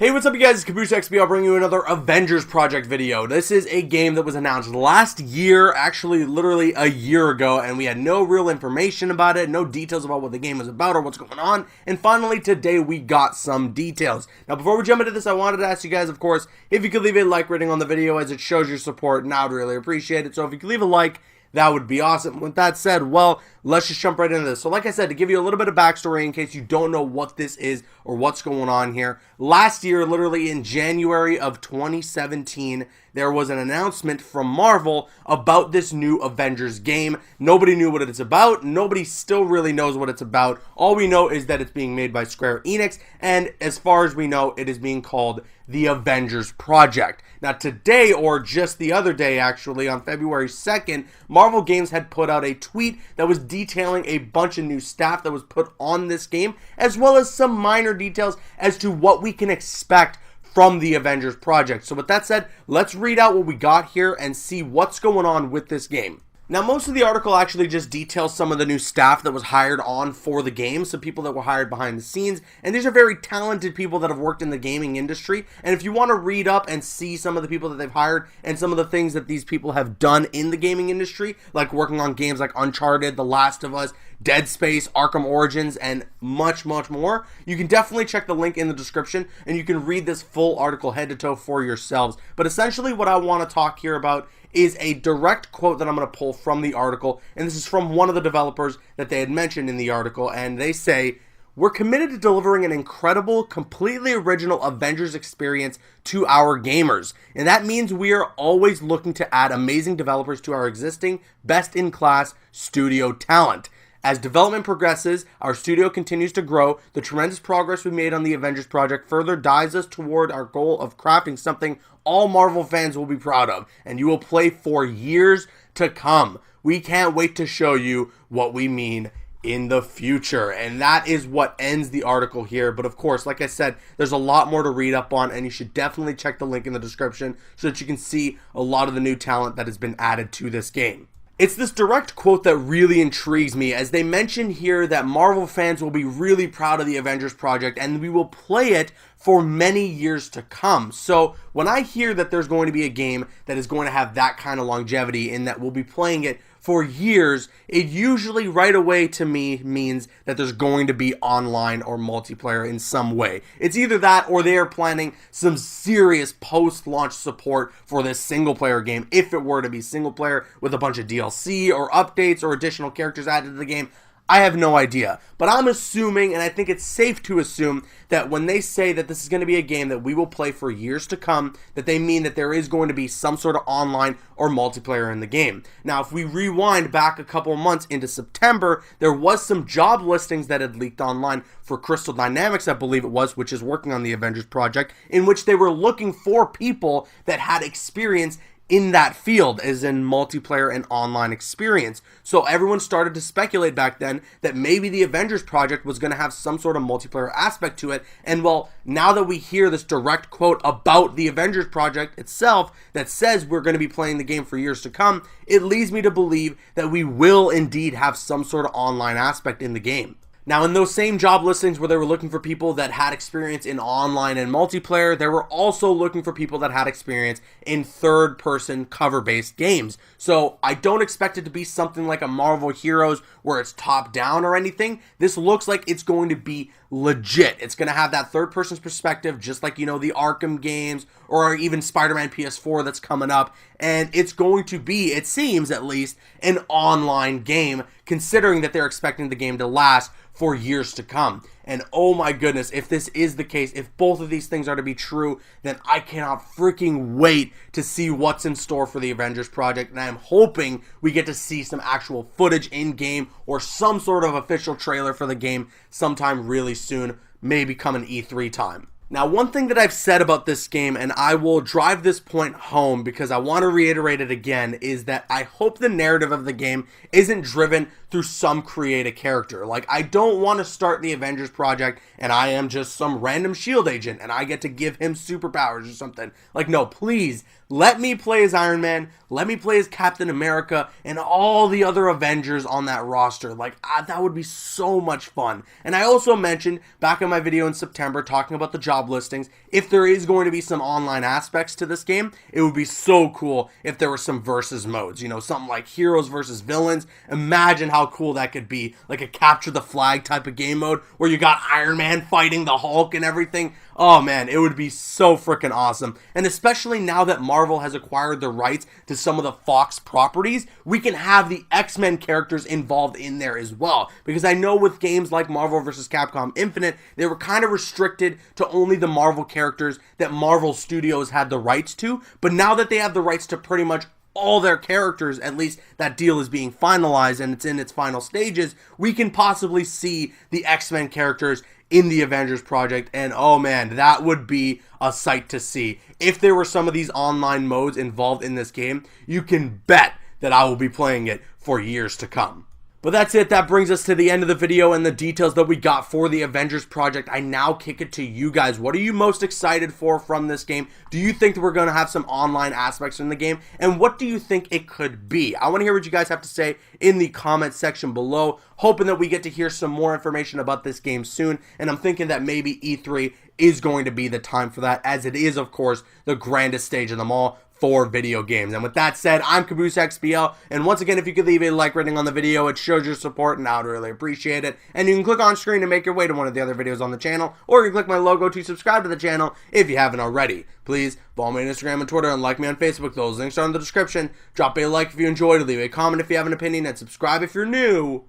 Hey, what's up you guys, it's Caboose XP. I'll bring you another Avengers Project video. This is a game that was announced last year, actually literally a year ago, and we had no real information about it, no details about what the game was about or what's going on, and finally today we got some details. Now before we jump into this, I wanted to ask you guys, of course, if you could leave a like rating on the video as it shows your support, and I would really appreciate it. So if you could leave a like, that would be awesome. With that said, well, let's just jump right into this. So like I said, to give you a little bit of backstory in case you don't know what this is or what's going on here, last year, literally in January of 2017, there was an announcement from Marvel about this new Avengers game. Nobody knew what it's about. Nobody still really knows what it's about. All we know is that it's being made by Square Enix, and as far as we know, it is being called the Avengers Project. Now today, or just the other day actually, on February 2nd, Marvel Games had put out a tweet that was detailing a bunch of new staff that was put on this game, as well as some minor details as to what we can expect from the Avengers Project. So with that said, let's read out what we got here and see what's going on with this game. Now, most of the article actually just details some of the new staff that was hired on for the game, some people that were hired behind the scenes, and these are very talented people that have worked in the gaming industry, and if you want to read up and see some of the people that they've hired and some of the things that these people have done in the gaming industry, like working on games like Uncharted, The Last of Us, Dead Space, Arkham Origins, and much more, you can definitely check the link in the description, and you can read this full article head to toe for yourselves. But essentially what I want to talk here about is a direct quote that I'm going to pull from the article, and this is from one of the developers that they had mentioned in the article, and they say, "We're committed to delivering an incredible, completely original Avengers experience to our gamers, and that means we are always looking to add amazing developers to our existing, best-in-class studio talent. As development progresses, our studio continues to grow. The tremendous progress we made on the Avengers Project further guides us toward our goal of crafting something all Marvel fans will be proud of, and you will play for years to come. We can't wait to show you what we mean in the future." And that is what ends the article here. But of course, like I said, there's a lot more to read up on, and you should definitely check the link in the description so that you can see a lot of the new talent that has been added to this game. It's this direct quote that really intrigues me, as they mention here that Marvel fans will be really proud of the Avengers Project and we will play it for many years to come. So when I hear that there's going to be a game that is going to have that kind of longevity and that we'll be playing it for years, it usually right away to me means that there's going to be online or multiplayer in some way. It's either that or they are planning some serious post-launch support for this single-player game, if it were to be single-player with a bunch of DLC or updates or additional characters added to the game. I have no idea, but I'm assuming, and I think it's safe to assume, that when they say that this is going to be a game that we will play for years to come, that they mean that there is going to be some sort of online or multiplayer in the game. Now, if we rewind back a couple of months into September, there was some job listings that had leaked online for Crystal Dynamics, I believe it was, which is working on the Avengers Project, in which they were looking for people that had experience in that field, as in multiplayer and online experience. So everyone started to speculate back then that maybe the Avengers Project was going to have some sort of multiplayer aspect to it. And well, now that we hear this direct quote about the Avengers Project itself that says we're going to be playing the game for years to come, it leads me to believe that we will indeed have some sort of online aspect in the game. Now, in those same job listings where they were looking for people that had experience in online and multiplayer, they were also looking for people that had experience in third-person cover-based games. So I don't expect it to be something like a Marvel Heroes where it's top-down or anything. This looks like it's going to be legit. It's going to have that third-person perspective, just like, you know, the Arkham games or even Spider-Man PS4 that's coming up. And it's going to be, it seems at least, an online game, considering that they're expecting the game to last for years to come. And oh my goodness, if this is the case, if both of these things are to be true, then I cannot freaking wait to see what's in store for the Avengers Project, and I'm hoping we get to see some actual footage in-game or some sort of official trailer for the game sometime really soon, maybe coming E3 time. Now, one thing that I've said about this game, and I will drive this point home because I want to reiterate it again, is that I hope the narrative of the game isn't driven through some creative character. Like, I don't want to start the Avengers Project and I am just some random SHIELD agent and I get to give him superpowers or something. Like, no, please, let me play as Iron Man, let me play as Captain America and all the other Avengers on that roster. Like, that would be so much fun. And I also mentioned back in my video in September talking about the job job listings. If there is going to be some online aspects to this game, it would be so cool if there were some versus modes, you know, something like heroes versus villains. Imagine how cool that could be, like a capture the flag type of game mode where you got Iron Man fighting the Hulk and everything. Oh man, it would be so freaking awesome. And especially now that Marvel has acquired the rights to some of the Fox properties, we can have the X-Men characters involved in there as well. Because I know with games like Marvel vs. Capcom Infinite, they were kind of restricted to only the Marvel characters that Marvel Studios had the rights to. But now that they have the rights to pretty much all their characters, at least that deal is being finalized and it's in its final stages, we can possibly see the X-Men characters in the Avengers project, and oh man, that would be a sight to see. If there were some of these online modes involved in this game, you can bet that I will be playing it for years to come. But that's it. That brings us to the end of the video and the details that we got for the Avengers project. I now kick it to you guys. What are you most excited for from this game? Do you think that we're going to have some online aspects in the game? And what do you think it could be? I want to hear what you guys have to say in the comment section below. Hoping that we get to hear some more information about this game soon. And I'm thinking that maybe E3 is going to be the time for that, as it is, of course, the grandest stage of them all for video games. And with that said, I'm CaboosXBL, and once again, if you could leave a like rating on the video, it shows your support and I would really appreciate it. And you can click on screen to make your way to one of the other videos on the channel, or you can click my logo to subscribe to the channel if you haven't already. Please follow me on Instagram and Twitter and like me on Facebook. Those links are in the description. Drop a like if you enjoyed, leave a comment if you have an opinion, and subscribe if you're new.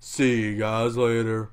See you guys later.